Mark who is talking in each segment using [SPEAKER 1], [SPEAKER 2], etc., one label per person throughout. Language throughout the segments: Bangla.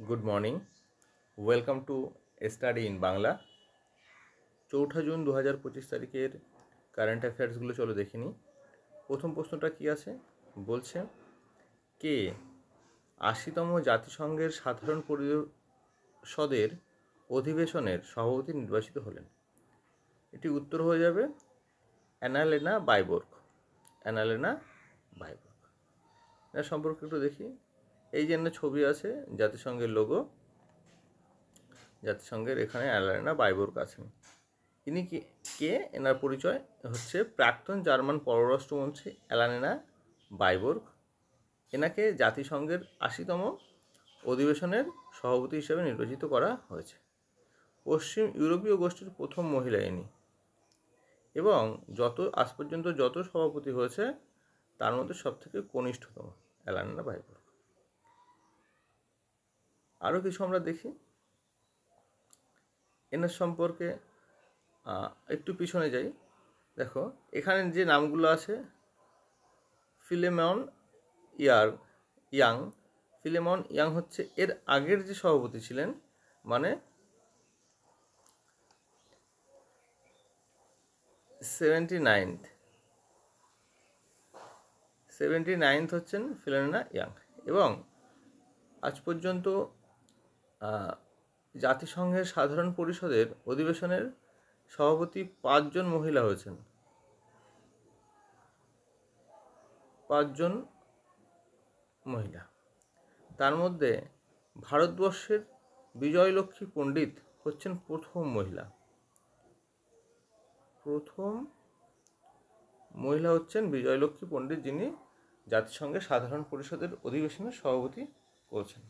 [SPEAKER 1] Good morning, welcome to study in Bangla. 4 June 2025 তারিখের কারেন্ট অ্যাফেয়ার্সগুলো চলো দেখে নিই। প্রথম প্রশ্নটা কি আছে বলছে, কে 80তম জাতিসংঘের সাধারণ পরিষদের অধিবেশনের সভাপতি নির্বাচিত হলেন? এটি উত্তর হয়ে যাবে অ্যানালেনা বাইবোর্গ। অ্যানালেনা বাইবোর্গ। এর সম্পর্কে একটু দেখি। এই যে ছবি আছে জাতিসংঘের লোগো, জাতিসংঘের এখানে অ্যানালেনা বাইবোর্গ আছেন। ইনি কে এনার পরিচয় হচ্ছে প্রাক্তন জার্মান পররাষ্ট্রমন্ত্রী অ্যানালেনা বাইবোর্গ। এনাকে জাতিসংঘের 80তম অধিবেশনের সভাপতি হিসেবে নির্বাচিত করা হয়েছে। পশ্চিম ইউরোপীয় গোষ্ঠীর প্রথম মহিলা ইনি, এবং আজ পর্যন্ত যত সভাপতি হয়েছে তার মধ্যে সবথেকে কনিষ্ঠতম অ্যানালেনা বাইবোর্গ। আরও কিছু আমরা দেখি এনার সম্পর্কে। একটু পিছনে যাই, দেখো এখানে যে নামগুলো আছে, ফিলেমন ইয়াং। ফিলেমন ইয়াং হচ্ছে এর আগের যে সভাপতি ছিলেন, মানে 79th হচ্ছেন ফিলেমনা ইয়াং। এবং আজ পর্যন্ত জাতিসংঘের সাধারণ পরিষদের অধিবেশনের সভাপতি 5 জন মহিলা হয়েছেন। 5 জন মহিলা। তার মধ্যে ভারতবর্ষের বিজয়লক্ষ্মী পণ্ডিত হচ্ছেন প্রথম মহিলা হচ্ছেন বিজয়লক্ষ্মী পণ্ডিত, যিনি জাতিসংঘের সাধারণ পরিষদের অধিবেশনের সভাপতি করেছেন।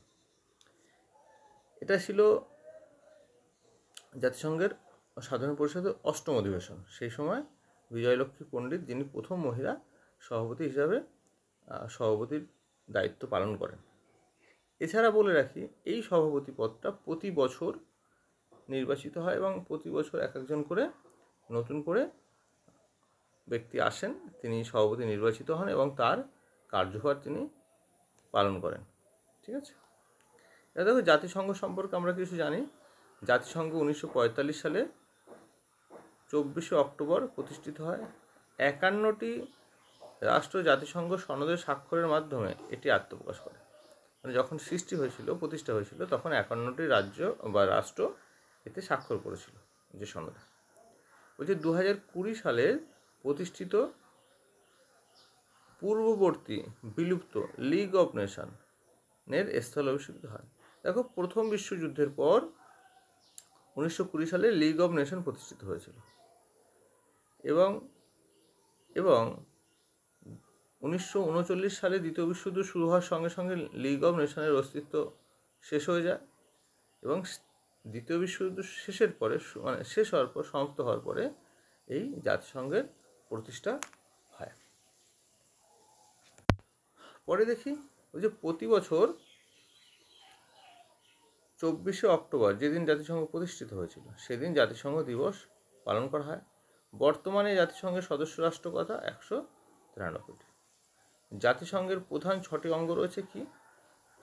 [SPEAKER 1] এটা ছিল জাতিসংঘের সাধারণ পরিষদের 8ম অধিবেশন। সেই সময় বিজয়লক্ষ্মী পণ্ডিত, যিনি প্রথম মহিলা সভাপতি হিসাবে সভাপতির দায়িত্ব পালন করেন। এছাড়া বলে রাখি, এই সভাপতি পদটা প্রতি বছর নির্বাচিত হয় এবং প্রতি বছর এক একজন করে নতুন করে ব্যক্তি আসেন, তিনি সভাপতি নির্বাচিত হন এবং তার কার্যভার তিনি পালন করেন। ঠিক আছে, এবার দেখো জাতিসংঘ সম্পর্কে আমরা কিছু জানি। জাতিসংঘ 1945 সালে 24শে অক্টোবর প্রতিষ্ঠিত হয়। 51টি রাষ্ট্র জাতিসংঘ সনদের স্বাক্ষরের মাধ্যমে এটি আত্মপ্রকাশ করে। মানে যখন প্রতিষ্ঠা হয়েছিল তখন 51টি রাজ্য বা রাষ্ট্র এতে স্বাক্ষর করেছিল যে সনদে। বলছে 2020 সালে প্রতিষ্ঠিত পূর্ববর্তী বিলুপ্ত লিগ অফ নেশনের স্থলাভিষিক্ত হয়। দেখো, প্রথম বিশ্বযুদ্ধের পর 1920 সালে লিগ অফ নেশন প্রতিষ্ঠিত হয়েছিল এবং 1939 সালে দ্বিতীয় বিশ্বযুদ্ধ শুরু হওয়ার সঙ্গে সঙ্গে লিগ অফ নেশনের অস্তিত্ব শেষ হয়ে যায় এবং দ্বিতীয় বিশ্বযুদ্ধ সমাপ্ত হওয়ার পরে এই জাতিসংঘের প্রতিষ্ঠা হয়। পরে দেখি, ওই যে প্রতি বছর 24শে অক্টোবর যেদিন জাতিসংঘ প্রতিষ্ঠিত হয়েছিল সেদিন জাতিসংঘ দিবস পালন করা হয়। বর্তমানে জাতিসংঘের সদস্য রাষ্ট্র কথা 193টি। জাতিসংঘের প্রধান 6টি অঙ্গ রয়েছে কি?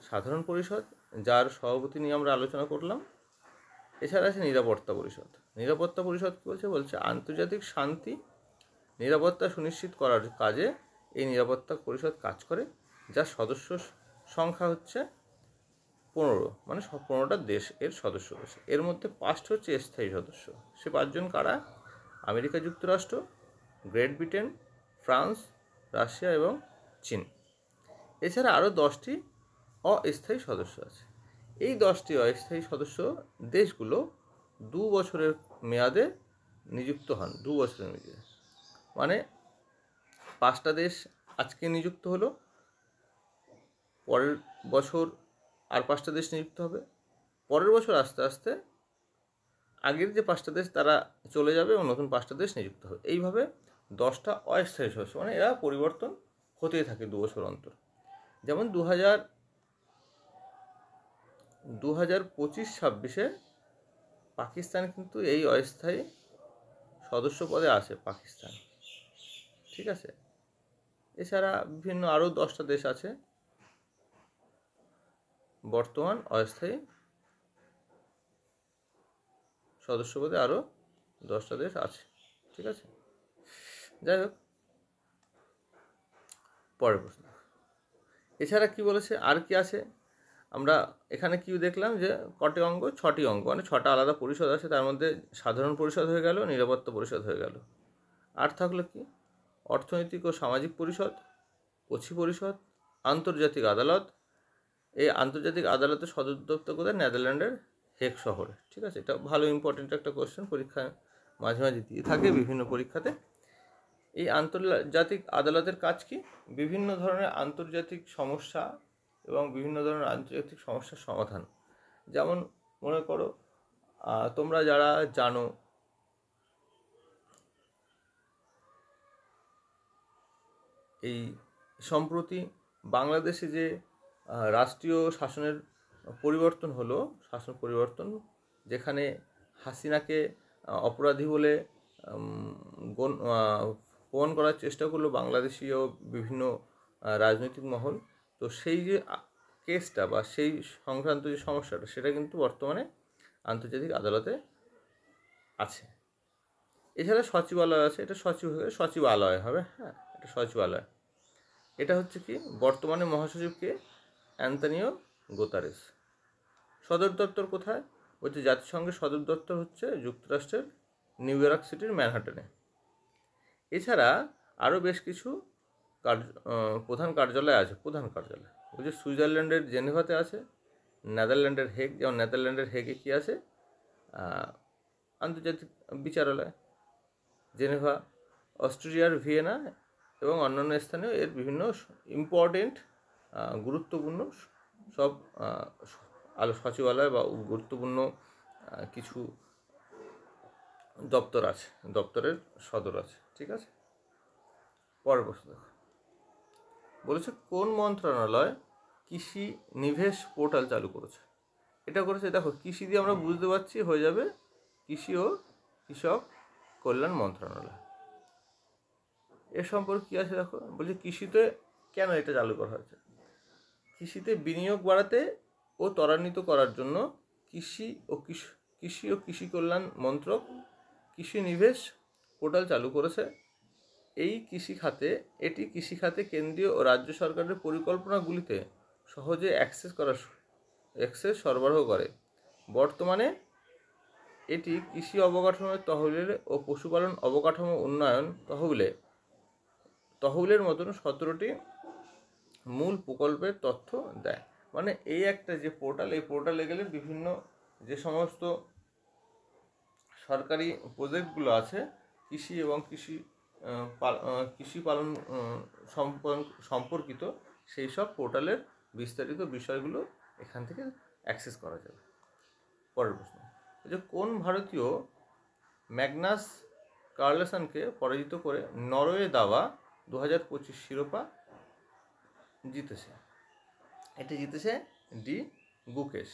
[SPEAKER 1] সাধারণ পরিষদ, যার সভাপতি নিয়ে আমরা আলোচনা করলাম। এছাড়া আছে নিরাপত্তা পরিষদ। নিরাপত্তা পরিষদ কী বলছে আন্তর্জাতিক শান্তি নিরাপত্তা সুনিশ্চিত করার কাজে এই নিরাপত্তা পরিষদ কাজ করে, যার সদস্য সংখ্যা হচ্ছে 15, মানে 15টা দেশ এর সদস্য রয়েছে। এর মধ্যে 5টি হচ্ছে স্থায়ী সদস্য। সে 5 জন কারা? আমেরিকা যুক্তরাষ্ট্র, গ্রেট ব্রিটেন, ফ্রান্স, রাশিয়া এবং চীন। এছাড়া আরও 10টি অস্থায়ী সদস্য আছে। এই 10টি অস্থায়ী সদস্য দেশগুলো 2 বছরের মেয়াদে নিযুক্ত হন। 2 বছরের মেয়াদে, মানে 5টা দেশ আজকে নিযুক্ত হলো, পরের বছর আর 5টা দেশ নিযুক্ত হবে, পরের বছর আস্তে আস্তে আগের যে 5টা দেশ তারা চলে যাবে এবং নতুন 5টা দেশ নিযুক্ত হবে। এইভাবে 10টা অস্থায়ী সদস্য, মানে এরা পরিবর্তন হতেই থাকে 2 বছর অন্তর। যেমন 2025-26 পাকিস্তান কিন্তু এই অস্থায়ী সদস্য পদে আছে পাকিস্তান। ঠিক আছে, এছাড়া বিভিন্ন আরও 10টা দেশ আছে। বর্তমান অস্থায়ী সদস্য পদে আরও 10টা দেশ আছে। ঠিক আছে, যাই হোক, পরের প্রশ্ন। এছাড়া কি বলেছে, আর কি আছে, আমরা এখানে কি দেখলাম যে কটি অঙ্গ, 6টি অঙ্গ, মানে 6টা আলাদা পরিষদ আছে, তার মধ্যে সাধারণ পরিষদ হয়ে গেল, নিরাপত্তা পরিষদ হয়ে গেল। আর থাকলো কি, অর্থনৈতিক ও সামাজিক পরিষদ, কচি পরিষদ, আন্তর্জাতিক আদালত। এই আন্তর্জাতিক আদালতের সদর দপ্তর কোথায়, নেদারল্যান্ডের হেগ শহরে। ঠিক আছে, এটা ভালো ইম্পর্টেন্ট একটা কোশ্চেন, পরীক্ষায় মাঝে মাঝে দিয়ে থাকে বিভিন্ন পরীক্ষাতে। এই আন্তর্জাতিক আদালতের কাজ কি, বিভিন্ন ধরনের আন্তর্জাতিক সমস্যা এবং বিভিন্ন ধরনের আন্তর্জাতিক সমস্যার সমাধান। যেমন মনে করো, তোমরা যারা জানো, এই সম্প্রতি বাংলাদেশে যে রাষ্ট্রীয় শাসনের পরিবর্তন হলো, শাসন পরিবর্তন, যেখানে হাসিনাকে অপরাধী বলে প্রমাণ করার চেষ্টা করলো বাংলাদেশীয় বিভিন্ন রাজনৈতিক মহল। তো সেই যে কেসটা বা সেই সংক্রান্ত যে সমস্যাটা, সেটা কিন্তু বর্তমানে আন্তর্জাতিক আদালতে আছে। এছাড়া সচিবালয় আছে, এটা সচিবালয় হবে, হ্যাঁ, এটা সচিবালয়। এটা হচ্ছে কি, বর্তমানে মহাসচিবকে অ্যান্তনিও গুতেরেস। সদর দপ্তর কোথায় বলছে, জাতিসংঘের সদর দপ্তর হচ্ছে যুক্তরাষ্ট্রের নিউ ইয়র্ক সিটির ম্যানহাটনে। এছাড়া আরও বেশ কিছু প্রধান কার্যালয় আছে, বলছে সুইজারল্যান্ডের জেনেভাতে আছে, নেদারল্যান্ডের হেগ, যেমন নেদারল্যান্ডের হেগে কী আছে, আন্তর্জাতিক বিচারালয়, জেনেভা, অস্ট্রিয়ার ভিয়েনা এবং অন্যান্য স্থানেও এর বিভিন্ন ইম্পর্টেন্ট গুরুত্বপূর্ণ সব সচিবালয় বা গুরুত্বপূর্ণ কিছু দপ্তর আছে, দপ্তরের সদর আছে। ঠিক আছে, পরের প্রশ্ন দেখো, বলেছে কোন মন্ত্রণালয় কৃষি নিবেশ পোর্টাল চালু করেছে। এটা করেছে, দেখো কৃষি দিয়ে আমরা বুঝতে পারছি, হয়ে যাবে কৃষি ও কৃষক কল্যাণ মন্ত্রণালয়। এর সম্পর্কে কী আছে দেখো, বলছে কৃষিতে কেন এটা চালু করা হয়েছে, কৃষিতে বিনিয়োগ বাড়াতে ও ত্বরান্বিত করার জন্য কৃষি ও কৃষি কল্যাণ মন্ত্রক কৃষি নিবেশ পোর্টাল চালু করেছে। এটি কৃষিখাতে কেন্দ্রীয় ও রাজ্য সরকারের পরিকল্পনাগুলিতে সহজে অ্যাক্সেস সরবরাহ করে। বর্তমানে এটি কৃষি অবকাঠামোর তহবিলের ও পশুপালন অবকাঠামো উন্নয়ন তহবিলের মতন 17টি মূল প্রকল্পের তথ্য দেয়। মানে এই একটা যে পোর্টাল, এই পোর্টালে গেলে বিভিন্ন যে সমস্ত সরকারি প্রজেক্টগুলো আছে কৃষি এবং কৃষি পালন সম্পর্কিত, সেই সব পোর্টালের বিস্তারিত বিষয়গুলো এখান থেকে অ্যাক্সেস করা যাবে। পরের প্রশ্ন, যে কোন ভারতীয় ম্যাগনাস কার্লসনকে পরাজিত করে নরওয়ে দাবা 2025 শিরোপা জিতেছে। এটি জিতেছে ডি গুকেশ।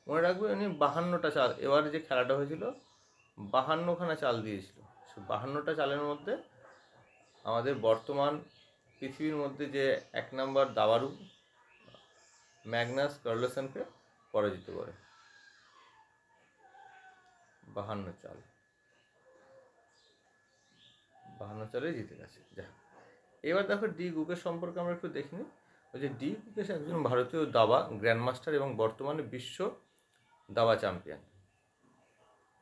[SPEAKER 1] মনে রাখবে, উনি 52টা চাল, এবার যে খেলাটা হয়েছিল 52খানা চাল দিয়েছিল। সে 52টা চালের মধ্যে আমাদের বর্তমান পৃথিবীর মধ্যে যে 1 নম্বর দাবাড়ু ম্যাগনাস কার্লসনকে পরাজিত করে 52 চালে জিতে গেছে। যাই, এবার দেখো ডি গুকেশ সম্পর্কে আমরা একটু দেখিনি। ওই যে ডি গুকেশ একজন ভারতীয় দাবা গ্র্যান্ডমাস্টার এবং বর্তমানে বিশ্ব দাবা চ্যাম্পিয়ন।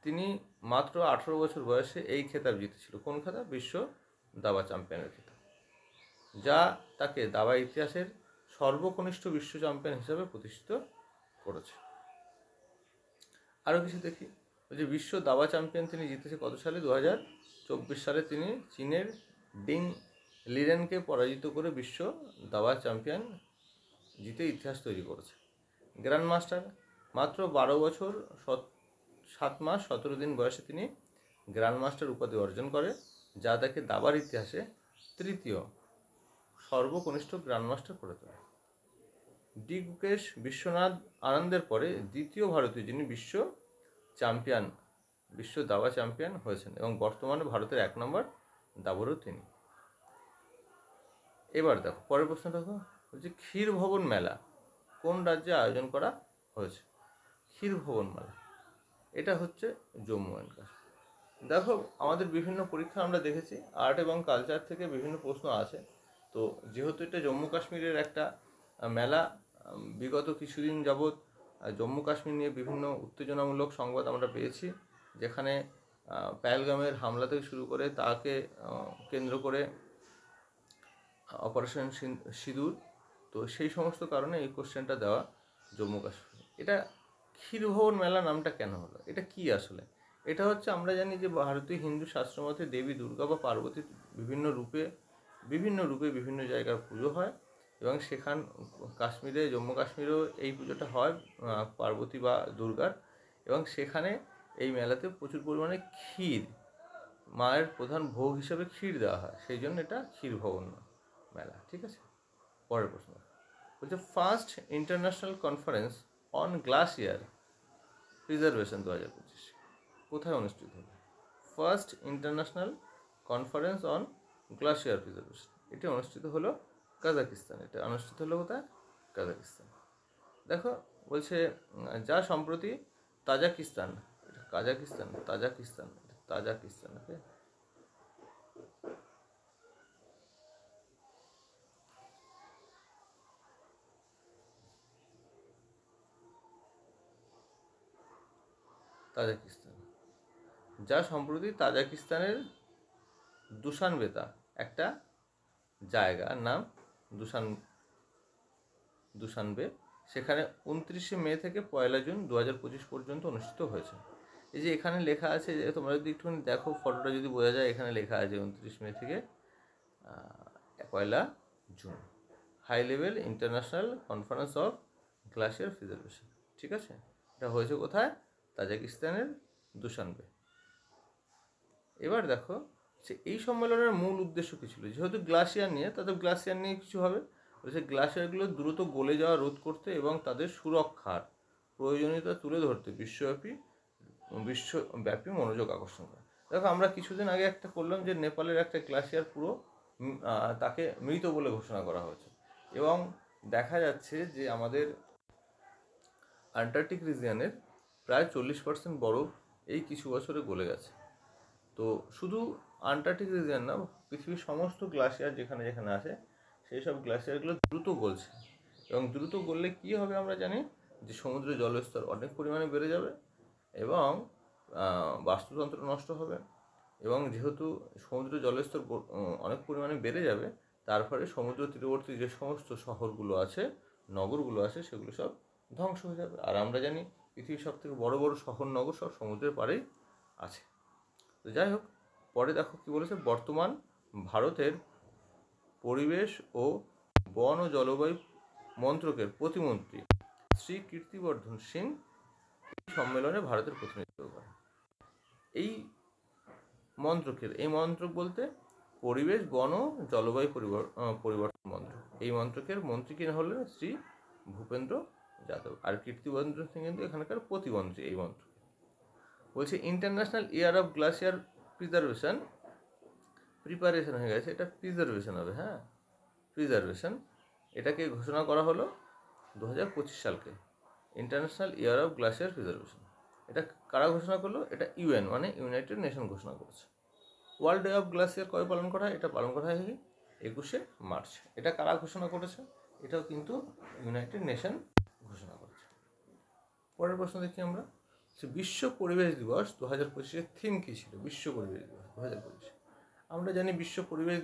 [SPEAKER 1] তিনি মাত্র 18 বছর বয়সে এই খেতাব জিতেছিল। কোন খেতাব? বিশ্ব দাবা চ্যাম্পিয়নের খেতাব, যা তাকে দাবা ইতিহাসের সর্বকনিষ্ঠ বিশ্ব চ্যাম্পিয়ন হিসেবে প্রতিষ্ঠিত করেছে। আরও কিছু দেখি, ওই যে বিশ্ব দাবা চ্যাম্পিয়ন তিনি জিতেছে কত সালে? 2024 সালে তিনি চীনের ডিং লিরেনকে পরাজিত করে বিশ্ব দাবা চ্যাম্পিয়ন জিতে ইতিহাস তৈরি করেছে। গ্র্যান্ড মাস্টার, মাত্র 12 বছর 7 মাস 17 দিন বয়সে তিনি গ্র্যান্ড মাস্টার উপাধি অর্জন করে, যা তাকে দাবার ইতিহাসে তৃতীয় সর্বকনিষ্ঠ গ্র্যান্ড মাস্টার করে তোলে। ডি গুকেশ বিশ্বনাথ আনন্দের পরে দ্বিতীয় ভারতীয় যিনি বিশ্ব দাবা চ্যাম্পিয়ন হয়েছেন এবং বর্তমানে ভারতের 1 নম্বর দাবাড়ু তিনি। এবার দেখো পরের প্রশ্ন, দেখো বলছে ক্ষীর ভবন মেলা কোন রাজ্যে আয়োজন করা হয়েছে? ক্ষীর ভবন মেলা, এটা হচ্ছে জম্মু অ্যান্ড কাশ্মীর। দেখো আমাদের বিভিন্ন পরীক্ষা আমরা দেখেছি আর্ট এবং কালচার থেকে বিভিন্ন প্রশ্ন আছে। তো যেহেতু এটা জম্মু কাশ্মীরের একটা মেলা, বিগত কিছুদিন যাবৎ জম্মু কাশ্মীর নিয়ে বিভিন্ন উত্তেজনামূলক সংবাদ আমরা পেয়েছি, যেখানে পেহেলগামের হামলা থেকে শুরু করে তাকে কেন্দ্র করে অপারেশন সিঁদুর, তো সেই সমস্ত কারণে এই কোশ্চেনটা দেওয়া জম্মু কাশ্মীর। এটা ক্ষীরভবন মেলা নামটা কেন হলো, এটা কি আসলে? এটা হচ্ছে, আমরা জানি যে ভারতীয় হিন্দু শাস্ত্রমতে দেবী দুর্গা বা পার্বতীর বিভিন্ন রূপে বিভিন্ন জায়গার পুজো হয়, এবং সেখান কাশ্মীরে, জম্মু কাশ্মীরেও এই পুজোটা হয় পার্বতী বা দুর্গার, এবং সেখানে এই মেলাতে প্রচুর পরিমাণে ক্ষীর, মায়ের প্রধান ভোগ হিসেবে ক্ষীর দেওয়া হয়, সেই জন্য এটা ক্ষীরভবন মেলা। ঠিক আছে, পরের প্রশ্ন বলছে first international conference on glacier preservation 2025 কোথায় অনুষ্ঠিত হবে? First international conference on glacier preservation, এটি অনুষ্ঠিত হলো কাজাকিস্তান। এটা অনুষ্ঠিত হলো কোথায়? কাজাকিস্তান। দেখো বলছে যা সম্প্রতি তাজাকিস্তান, তাজাকিস্তান ওকে, তাজাকিস্তান, যা সম্প্রতি তাজাকিস্তানের দুশানবেতা একটা জায়গার নাম দুশানবে, সেখানে 29শে মে থেকে 1 জুন 2025 পর্যন্ত অনুষ্ঠিত হয়েছে। এই যে এখানে লেখা আছে, যে তোমরা যদি একটুখানি দেখো ফটোটা যদি বোঝা যায়, এখানে লেখা আছে 29 মে থেকে 1 জুন, high level international conference of glacier preservation. ঠিক আছে, এটা হয়েছে কোথায়? তাজিকিস্তানের দুশানবে। এবার দেখো যে এই সম্মেলনের মূল উদ্দেশ্য কী ছিল? যেহেতু গ্লাসিয়ার নিয়ে, তাদের গ্লাসিয়ার নিয়ে কিছু হবে, বলছে গ্লাসিয়ারগুলো দ্রুত গলে যাওয়া রোধ করতে এবং তাদের সুরক্ষার প্রয়োজনীয়তা তুলে ধরতে বিশ্বব্যাপী মনোযোগ আকর্ষণ করে। দেখো আমরা কিছুদিন আগে একটা করলাম যে নেপালের একটা গ্লাসিয়ার পুরো তাকে মৃত বলে ঘোষণা করা হয়েছে, এবং দেখা যাচ্ছে যে আমাদের আন্টার্কটিক রিজিয়নের প্রায় 40% বরফ এই কিছু বছরে গলে গেছে। তো শুধু আন্টার্কটিক রিজিয়ন না, পৃথিবীর সমস্ত গ্লাসিয়ার যেখানে যেখানে আছে, সেই সব গ্লাসিয়ারগুলো দ্রুত গলছে, এবং দ্রুত গললে কী হবে আমরা জানি যে সমুদ্রের জলস্তর অনেক পরিমাণে বেড়ে যাবে, এবং বাস্তুতন্ত্র নষ্ট হবে, এবং যেহেতু সমুদ্রের জলস্তর অনেক পরিমাণে বেড়ে যাবে, তার ফলে সমুদ্র তীরবর্তী যে সমস্ত শহরগুলো আছে, নগরগুলো আছে, সেগুলো সব ধ্বংস হয়ে যাবে। আর আমরা জানি পৃথিবীর সবথেকে বড় বড় শহর নগর সব সমুদ্রের পাড়েই আছে। তো যাই হোক, পরে দেখো কী বলেছে, বর্তমান ভারতের পরিবেশ ও বন ও জলবায়ু মন্ত্রকের প্রতিমন্ত্রী শ্রী কীর্তিবর্ধন সিং সম্মেলনে ভারতের প্রতিনিধিত্ব করেন। এই মন্ত্রক বলতে পরিবেশ, বন ও জলবায়ু পরিবর্তন মন্ত্রক, এই মন্ত্রকের মন্ত্রী কিনা হলেন শ্রী ভূপেন্দ্র যাদব, আর কীর্তিবর্ধন সিং কিন্তু এখানকার প্রতিমন্ত্রী এই মন্ত্রকে। বলছে international year of glacier preparation হয়ে গেছে, এটা প্রিজার্ভেশন হবে, হ্যাঁ প্রিজার্ভেশন, এটাকে ঘোষণা করা হলো 2025 সালকে international year of glacier preservation. এটা কারা ঘোষণা করলো? এটা ইউএন মানে ইউনাইটেড নেশন ঘোষণা করেছে। ওয়ার্ল্ড ডে অফ গ্লাসিয়ার কবে পালন করা হয়? এটা পালন করা হয় 21শে মার্চ। এটা কারা ঘোষণা করেছে? এটাও কিন্তু ইউনাইটেড নেশন ঘোষণা করেছে। পরের প্রশ্ন দেখি আমরা, বিশ্ব পরিবেশ দিবস 2025-এর থিম কী ছিল? বিশ্ব পরিবেশ দিবস 2025, আমরা জানি বিশ্ব পরিবেশ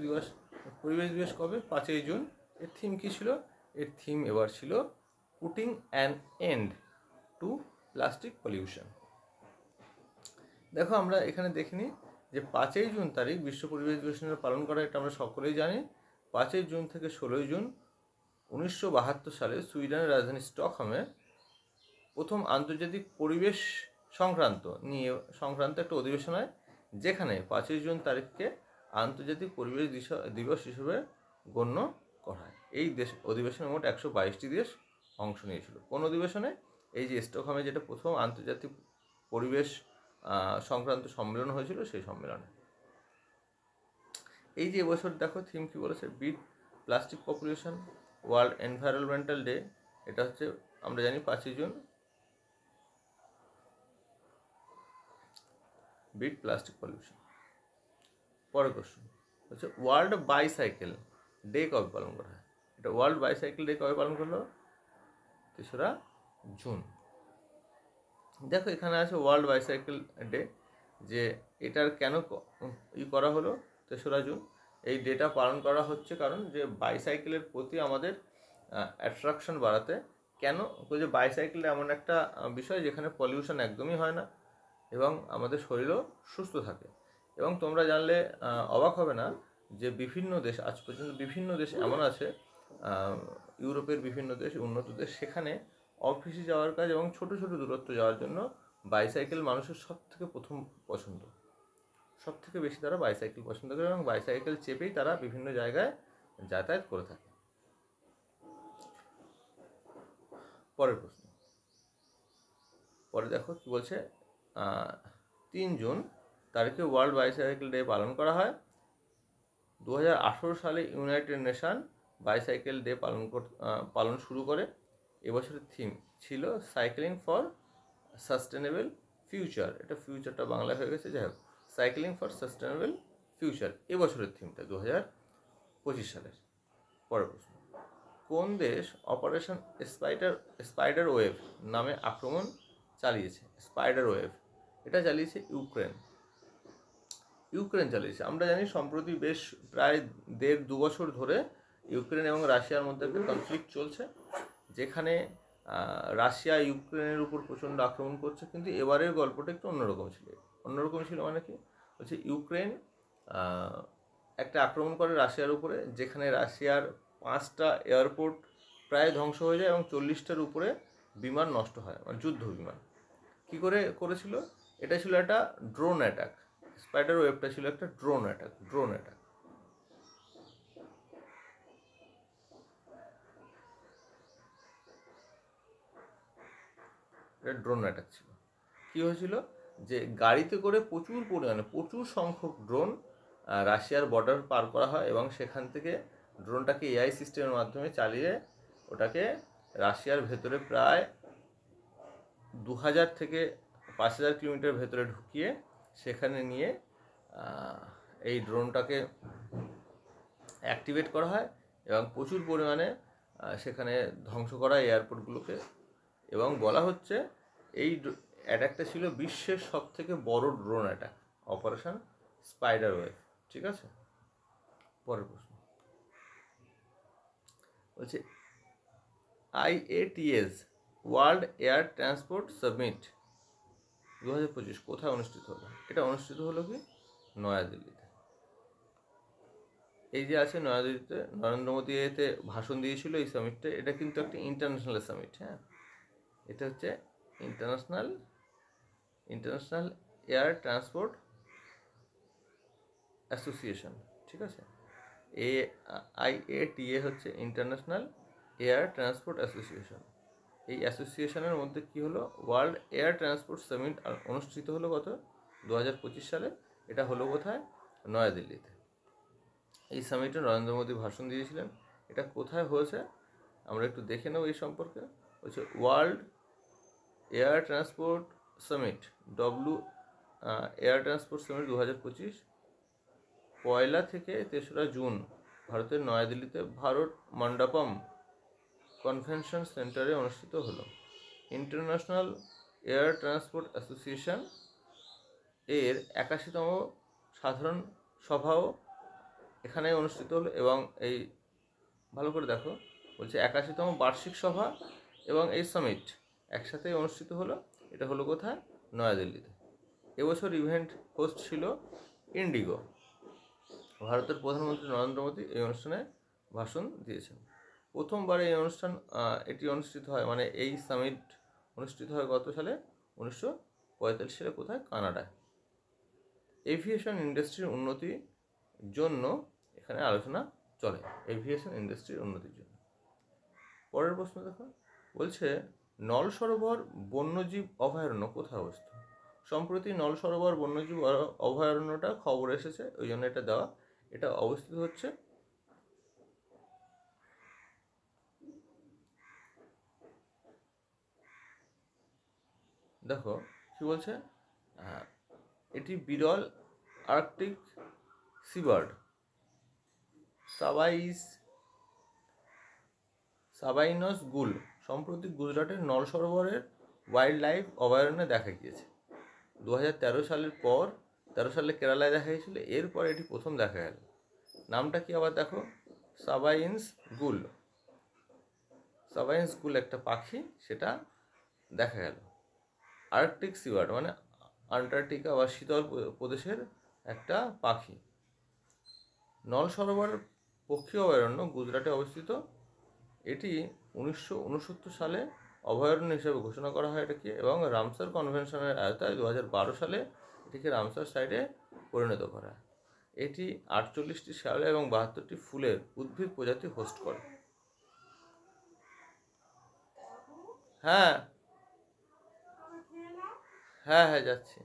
[SPEAKER 1] দিবস কবে? 5ই জুন। এর থিম কী ছিল? এর থিম এবার ছিল putting an end to plastic pollution. দেখো আমরা এখানে দেখিনি যে 5ই জুন তারিখ বিশ্ব পরিবেশ দিবস পালন করা, এটা আমরা সকলেই জানি। 5ই জুন থেকে 16ই জুন 1972 সালে সুইডেনের রাজধানী স্টকহোমে প্রথম আন্তর্জাতিক পরিবেশ সংক্রান্ত একটা অধিবেশন হয়, যেখানে 5ই জুন তারিখকে আন্তর্জাতিক পরিবেশ দিবস হিসেবে গণ্য করা হয়। এই অধিবেশনে মোট 122টি দেশ অংশ নিয়েছিল। কোন অধিবেশনে? এই যে স্টকহোমে যেটা প্রথম আন্তর্জাতিক পরিবেশ সংক্রান্ত সম্মেলন হয়েছিল, সেই সম্মেলনে। এই যে এবছর দেখো থিম কী বলেছে, beat plastic population, world environmental day এটা হচ্ছে আমরা জানি 5ই জুন বিট প্লাস্টিক পলিউশন। পরের কোশ্চেন হচ্ছে ওয়ার্ল্ড বাইসাইকেল ডে কবে পালন করা হয়? এটা ওয়ার্ল্ড বাইসাইকেল ডে কবে পালন করলো? 3রা জুন। দেখো এখানে আছে ওয়ার্ল্ড বাইসাইকেল ডে, যে এটার কেন করা হলো 3রা জুন। এই ডেটা পালন করা হচ্ছে কারণ যে বাইসাইকেলের প্রতি আমাদের অ্যাট্রাকশন বাড়াতে। কেন? যে বাইসাইকেল এমন একটা বিষয় যেখানে পলিউশন একদমই হয় না এবং আমাদের শরীরও সুস্থ থাকে। এবং তোমরা জানলে অবাক হবে না যে বিভিন্ন দেশ, আজ পর্যন্ত বিভিন্ন দেশ এমন আছে, ইউরোপের বিভিন্ন দেশ, উন্নত দেশ, সেখানে অফিসে যাওয়ার কাজ এবং ছোট ছোট দূরত্ব যাওয়ার জন্য বাইসাইকেল মানুষের সবথেকে প্রথম পছন্দ। সবথেকে বেশি তারা বাইসাইকেল পছন্দ করে এবং বাইসাইকেল চেপেই তারা বিভিন্ন জায়গায় যাতায়াত করে থাকে। পরের প্রশ্ন, পরে দেখো কি বলছে। 3 জুন তারিখে ওয়ার্ল্ড বাইসাইকেল ডে পালন করা হয়। 2018 সালে ইউনাইটেড নেশন বাইসাইকেল ডে পালন শুরু করে। এবছরের থিম ছিল সাইক্লিং ফর সাস্টেনেবল ফিউচার। এটা ফিউচারটা বাংলা হয়ে গেছে, যাই হোক, সাইক্লিং ফর সাস্টেনেবল ফিউচার এবছরের থিমটা 2025 সালের। পরের প্রশ্ন, কোন দেশ অপারেশন স্পাইডার ওয়েভ নামে আক্রমণ চালিয়েছে? স্পাইডার ওয়েভ এটা চালিয়েছে ইউক্রেন চালিয়েছে। আমরা জানি সম্প্রতি বেশ প্রায় 1.5-2 বছর ধরে ইউক্রেন এবং রাশিয়ার মধ্যে একটা কনফ্লিক্ট চলছে, যেখানে রাশিয়া ইউক্রেনের উপর প্রচণ্ড আক্রমণ করছে। কিন্তু এবারের গল্পটা একটু অন্যরকম ছিল। মানে কি হচ্ছে, ইউক্রেন একটা আক্রমণ করে রাশিয়ার উপরে, যেখানে রাশিয়ার 5টা এয়ারপোর্ট প্রায় ধ্বংস হয়ে যায় এবং 40টার উপরে বিমান নষ্ট হয়, মানে যুদ্ধ বিমান। কী করে করেছিল? এটা ছিল একটা ড্রোন অ্যাটাক। স্পাইডার ওয়েভটা ছিল একটা ড্রোন অ্যাটাক। এটা ড্রোন অ্যাটাক ছিল। কী হয়েছিল? যে গাড়িতে করে প্রচুর সংখ্যক ড্রোন রাশিয়ার বর্ডার পার করা হয় এবং সেখান থেকে ড্রোনটাকে এআই সিস্টেমের মাধ্যমে চালিয়ে ওটাকে রাশিয়ার ভেতরে প্রায় 2000 থেকে 5000 কিলোমিটার ভেতরে ঢুকিয়ে সেখানে নিয়ে এই ড্রোনটাকে অ্যাক্টিভেট করা হয় এবং প্রচুর পরিমাণে সেখানে ধ্বংস করা এয়ারপোর্টগুলোকে। এবং বলা হচ্ছে এই অ্যাটাকটা ছিল বিশ্বের সবথেকে বড় drone attack, operation spider wave. ঠিক আছে, পরের প্রশ্ন বলছে IATS world air transport summit 2025 কোথায় অনুষ্ঠিত হলো? এটা অনুষ্ঠিত হলো কি নয়াদিল্লিতে। এই যে আছে নয়াদিল্লিতে, নরেন্দ্র মোদী এতে ভাষণ দিয়েছিল এই সামিটে। এটা কিন্তু একটা ইন্টারন্যাশনাল সামিট। হ্যাঁ, এটা হচ্ছে ইন্টারন্যাশনাল এয়ার ট্রান্সপোর্ট অ্যাসোসিয়েশন। ঠিক আছে, IATA হচ্ছে ইন্টারন্যাশনাল এয়ার ট্রান্সপোর্ট অ্যাসোসিয়েশন। এই অ্যাসোসিয়েশনের মধ্যে কি হলো, ওয়ার্ল্ড এয়ার ট্রান্সপোর্ট সামিট অনুষ্ঠিত হলো কত 2025 সালে। এটা হলো কোথায়? নয়াদিল্লিতে। এই সামিটে নরেন্দ্র মোদী ভাষণ দিয়েছিলেন। এটা কোথায় হয়েছে আমরা একটু দেখে নেব। এই সম্পর্কে হচ্ছে world air transport summit air transport summit 2025 1 থেকে 3রা জুন ভারতের নয়াদিল্লিতে ভারত মণ্ডপম কনভেনশন সেন্টারে অনুষ্ঠিত হলো। ইন্টারন্যাশনাল এয়ার ট্রান্সপোর্ট অ্যাসোসিয়েশন এর 81তম সাধারণ সভাও এখানে অনুষ্ঠিত হলো। এবং এই ভালো করে দেখো, বলছে 81তম বার্ষিক সভা এবং এই সামিট একসাথে অনুষ্ঠিত হলো। এটা হলো কোথায়? নয়াদিল্লিতে। এবছর ইভেন্ট হোস্ট ছিল ইন্ডিগো। ভারতের প্রধানমন্ত্রী নরেন্দ্র মোদী এই অনুষ্ঠানে ভাষণ দিয়েছেন। প্রথমবার এই এটি অনুষ্ঠিত হয়, মানে এই সামিট অনুষ্ঠিত হয় কত সালে? 1945 সালে। কোথায়? কানাডায়। এভিয়েশন ইন্ডাস্ট্রির উন্নতির জন্য এখানে আলোচনা চলে, এভিয়েশন ইন্ডাস্ট্রির উন্নতির জন্য। পরের প্রশ্ন দেখো, বলছে নল সরোবর বন্যজীব অভয়ারণ্য কোথায় অবস্থিত? সম্প্রতি নল সরোবর বন্যজীব অভয়ারণ্যটা খবর এসেছে, ওই জন্য এটা দেওয়া। এটা অবস্থিত হচ্ছে দেখো কি বলছে, এটি বিরল আর্কটিক সিবার্ড সাবাইনস গুল সম্প্রতি গুজরাটের নল সরোবরের ওয়াইল্ড লাইফ অভয়ারণ্যে দেখা গিয়েছে। 2013 সালে কেরালায় দেখা গিয়েছিল, এরপর এটি প্রথম দেখা গেল। নামটা কি আবার দেখো, সাবাইন্স গুল। সাবাইন্স গুল একটা পাখি, সেটা দেখা গেল। আর্কটিক সিবার্ড মানে আন্টার্কটিকা বা শীতল প্রদেশের একটা পাখি। নল সরোবর পক্ষী অভয়ারণ্য গুজরাটে অবস্থিত। এটি 1969 সালে অভয়ারণ্য হিসেবে ঘোষণা করা হয় এটাকে, এবং রামসার কনভেনশনের আওতায় 2012 সালে এটিকে রামসার সাইটে পরিণত করা হয়। এটি 48টি শ্যাওলা এবং 72টি ফুলের উদ্ভিদ প্রজাতি হোস্ট করে। হ্যাঁ হ্যাঁ হ্যাঁ যাচ্ছি।